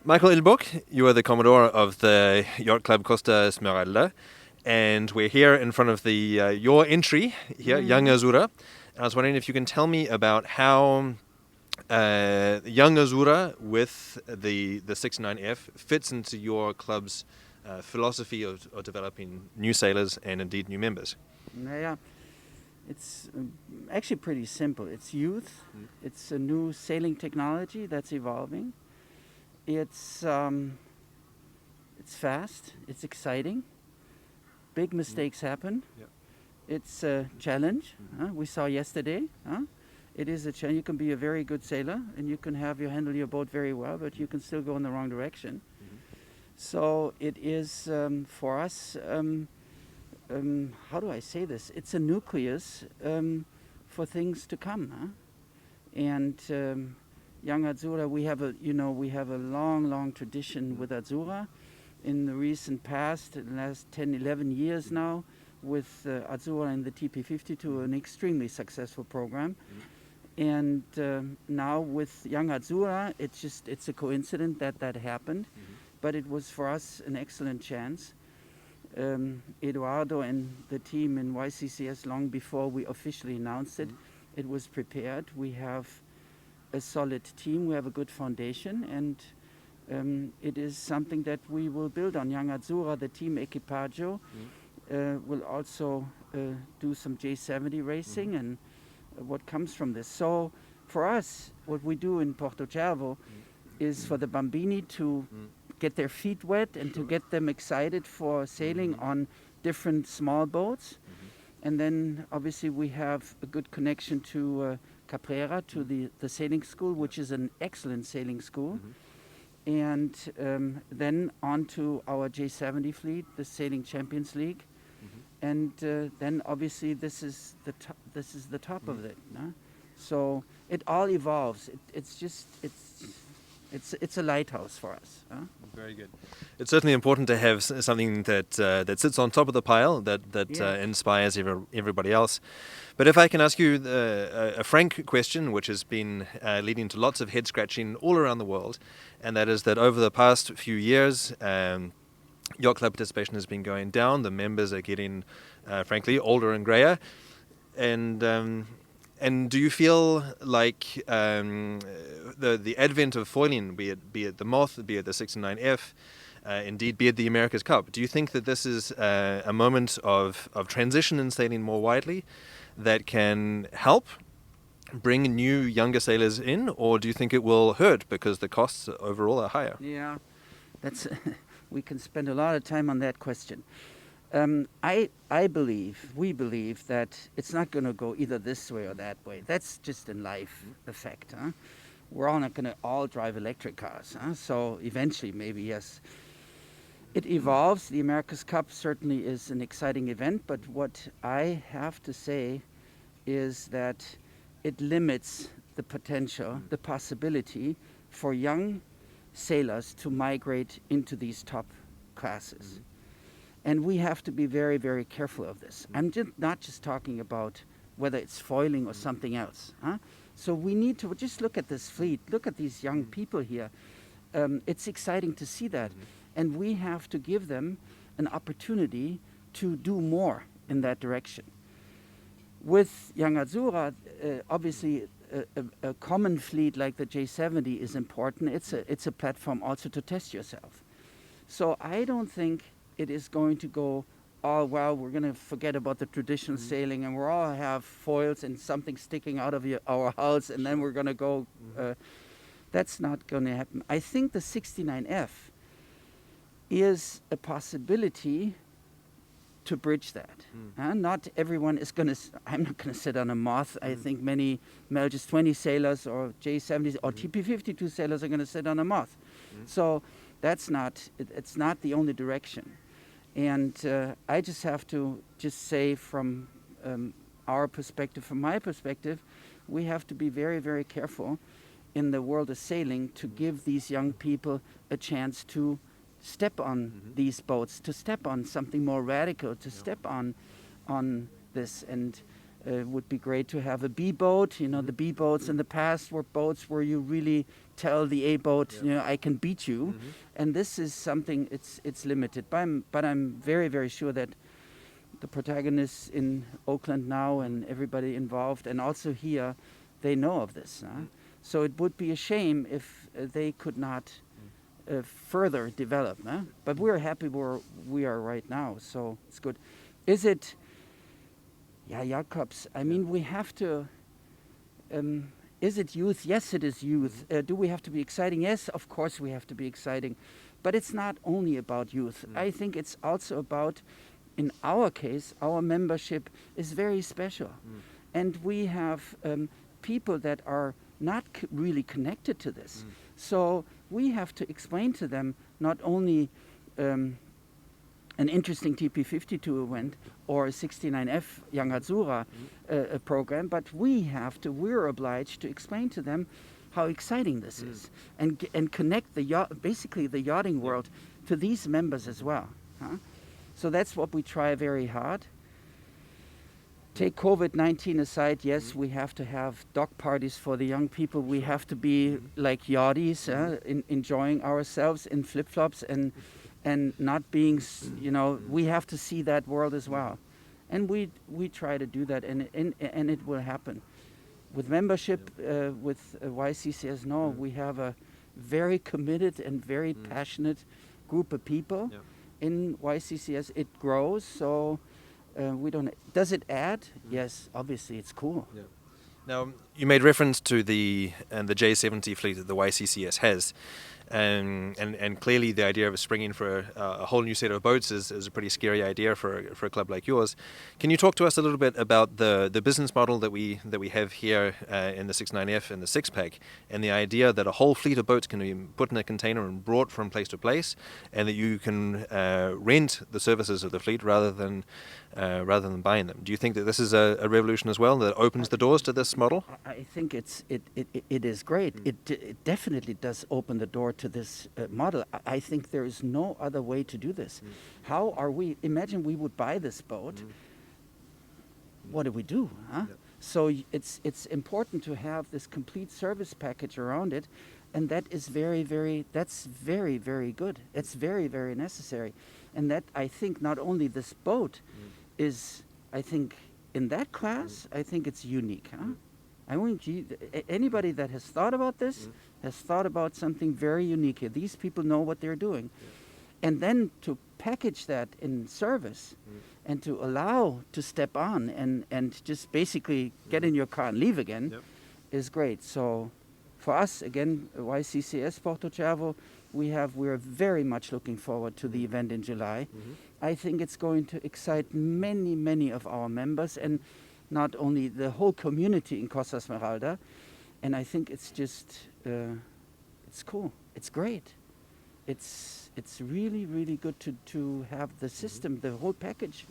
Michael Illbruck, you are the Commodore of the Yacht Club Costa Smeralda, and we're here in front of the your entry here, Young Azzurra. I was wondering if you can tell me about how Young Azzurra with the 69F fits into your club's philosophy of developing new sailors and indeed new members. Yeah, it's actually pretty simple. It's youth. It's a new sailing technology that's evolving. It's fast. It's exciting. Big mistakes happen. Yep. It's a challenge. We saw yesterday. It is a challenge. You can be a very good sailor and you can handle your boat very well, but you can still go in the wrong direction. So it is for us. How do I say this? It's a nucleus for things to come, and Young Azzurra, we have a long tradition with Azzurra. In the recent past, the last 10, 11 years now, with Azzurra and the TP52, an extremely successful program. And now with Young Azzurra, it's a coincidence that happened, but it was for us an excellent chance. Eduardo and the team in YCCS, long before we officially announced it, it was prepared. We have a solid team, we have a good foundation, and it is something that we will build on. Young Azzurra, the team Equipaggio, will also do some J70 racing and what comes from this. So for us, what we do in Porto Cervo is for the Bambini to get their feet wet and to get them excited for sailing on different small boats. And then obviously we have a good connection to Caprera, to the sailing school, which is an excellent sailing school. And then on to our J70 fleet, the Sailing Champions League. And then obviously this is the top of it. So it all evolves. It's a lighthouse for us. Very good. It's certainly important to have something that sits on top of the pile that inspires everybody else. But if I can ask you a frank question, which has been leading to lots of head scratching all around the world, and that is that over the past few years, yacht club participation has been going down. The members are getting, frankly, older and grayer, and do you feel like the advent of foiling, be it the Moth, be it the 69F, indeed be it the America's Cup, do you think that this is a moment of transition in sailing more widely that can help bring new younger sailors in, or do you think it will hurt because the costs overall are higher? Yeah, that's we can spend a lot of time on that question. We believe that it's not going to go either this way or that way. That's just in life a fact. We're all not going to all drive electric cars. So eventually, maybe yes. It evolves. The America's Cup certainly is an exciting event, but what I have to say is that it limits the potential, the possibility for young sailors to migrate into these top classes. And we have to be very, very careful of this. I'm not just talking about whether it's foiling or something else. So we need to just look at this fleet, look at these young people here. It's exciting to see that. And we have to give them an opportunity to do more in that direction. With Young Azzurra, obviously a common fleet like the J70 is important. It's a platform also to test yourself. So I don't think it is going to go, we're going to forget about the traditional sailing and we'll all have foils and something sticking out of our hulls and then we're going to go. That's not going to happen. I think the 69F is a possibility to bridge that. Not everyone is going to, I'm not going to sit on a Moth. I think many Melges 20 sailors or J70s or TP52 sailors are going to sit on a Moth. So it's not the only direction. And I just have to say from our perspective, from my perspective, we have to be very, very careful in the world of sailing to give these young people a chance to step on these boats, to step on something more radical, to step on this. And It would be great to have a B boat. You know, the B boats in the past were boats where you really tell the A boat, you know, I can beat you. And this is something, it's limited. But I'm very, very sure that the protagonists in Oakland now and everybody involved, and also here, they know of this. So it would be a shame if they could not further develop. But we're happy where we are right now, so it's good. Is it... Yeah, yacht clubs. I mean, we have to... is it youth? Yes, it is youth. Do we have to be exciting? Yes, of course we have to be exciting. But it's not only about youth. I think it's also about, in our case, our membership is very special. And we have people that are not really connected to this. So we have to explain to them not only an interesting TP52 event or a 69F Young Azzurra program, but we're obliged to explain to them how exciting this is and connect basically the yachting world to these members as well. So that's what we try very hard. Take COVID-19 aside, yes, we have to have dock parties for the young people. We have to be like yachties, enjoying ourselves in flip-flops and not being, you know, we have to see that world as well. And we try to do that, and it will happen. With membership, with YCCS, we have a very committed and very passionate group of people in YCCS. It grows, so we don't... Does it add? Yes, obviously, it's cool. Now, you made reference to the J70 fleet that the YCCS has. And clearly the idea of springing for a whole new set of boats is a pretty scary idea for a club like yours. Can you talk to us a little bit about the business model that we have here in the 69F and the six-pack, and the idea that a whole fleet of boats can be put in a container and brought from place to place, and that you can rent the services of the fleet rather than buying them? Do you think that this is a revolution as well that opens the doors to this model? I think it is great. It definitely does open the door to this model. I think there is no other way to do this. How are we... Imagine we would buy this boat. What do we do? So it's important to have this complete service package around it, and that is very, very good. It's very, very necessary. And that, I think, not only this boat is, I think, in that class, I think it's unique. I mean, anybody that has thought about this has thought about something very unique here. These people know what they're doing. And then to package that in service and to allow to step on and just basically get in your car and leave again is great. So for us, again, YCCS Porto Cervo, we're very much looking forward to the event in July. I think it's going to excite many, many of our members, and not only the whole community in Costa Smeralda. And I think it's just, it's cool. It's great. It's really, really good to have the system, the whole package.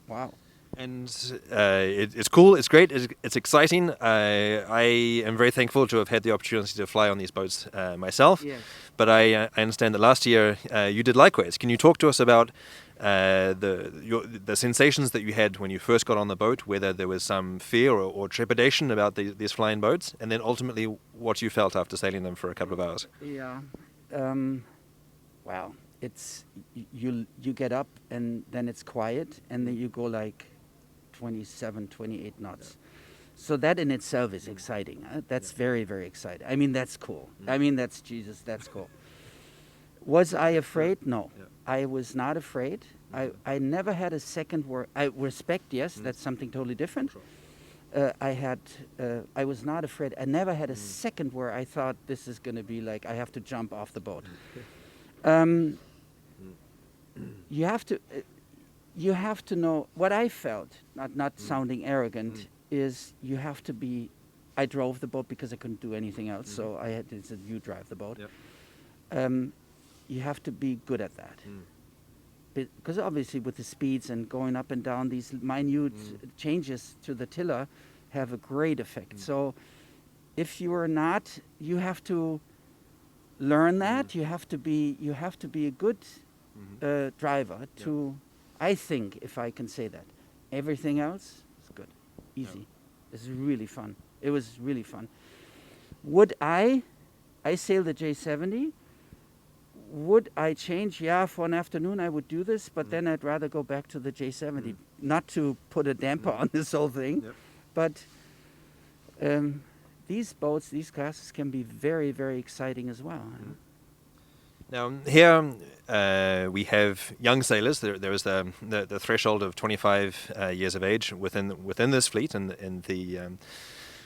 Wow. And it's cool, it's great, it's exciting. I am very thankful to have had the opportunity to fly on these boats myself. Yes. But I understand that last year you did likewise. Can you talk to us about the sensations that you had when you first got on the boat, whether there was some fear or trepidation about these flying boats, and then ultimately what you felt after sailing them for a couple of hours? Yeah. Wow. It's you get up and then it's quiet, and then you go like 27, 28 knots. So that in itself is exciting. That's very, very exciting. I mean, that's cool. I mean, that's cool. Was I afraid? No. I was not afraid. I never had a second where I respect, yes, that's something totally different. I was not afraid. I never had a second where I thought this is going to be like I have to jump off the boat. You have to know what I felt, not sounding arrogant, is you have to be... I drove the boat because I couldn't do anything else, so I had to say, you drive the boat. You have to be good at that. Because obviously with the speeds and going up and down, these minute changes to the tiller have a great effect. So if you are not, you have to learn that. You have to be a good driver to... I think, if I can say that. Everything else is good. easy. It's really fun. It was really fun. Would I sail the J70? Would I change? Yeah, for an afternoon I would do this, but then I'd rather go back to the J70. Not to put a damper on this whole thing, but these boats, these classes can be very, very exciting as well. Now here we have young sailors. There is the threshold of 25 years of age within this fleet in the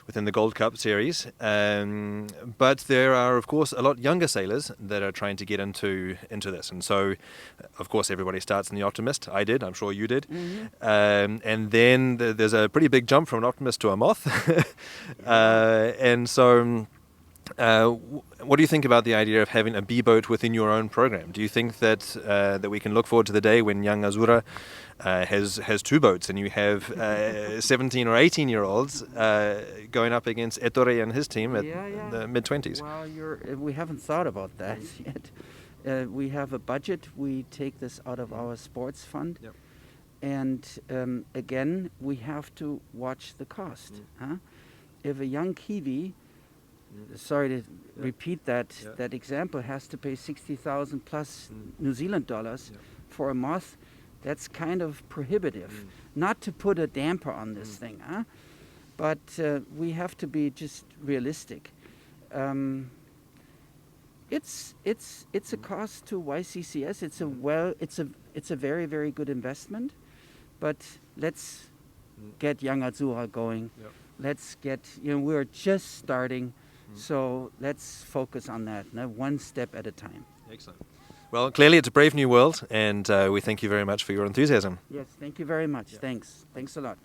within the Gold Cup series, but there are of course a lot younger sailors that are trying to get into this, and so of course everybody starts in the Optimist. I did, I'm sure you did, and then there's a pretty big jump from an Optimist to a Moth, and so. What do you think about the idea of having a B boat within your own program? Do you think that that we can look forward to the day when young Azura has two boats and you have 17 or 18-year-olds going up against Ettore and his team at the mid-20s? Well, we haven't thought about that yet. We have a budget. We take this out of our sports fund. And again, we have to watch the cost. If a young Kiwi, sorry to repeat that example, has to pay 60,000 plus New Zealand dollars for a Moth, that's kind of prohibitive. Not to put a damper on this thing, but we have to be just realistic. It's a cost to YCCS. It's a very, very good investment, but let's get young Azura going. Let's get, we're just starting. So let's focus on that, one step at a time. Excellent. Well, clearly it's a brave new world, and we thank you very much for your enthusiasm. Yes, thank you very much. Thanks. Thanks a lot.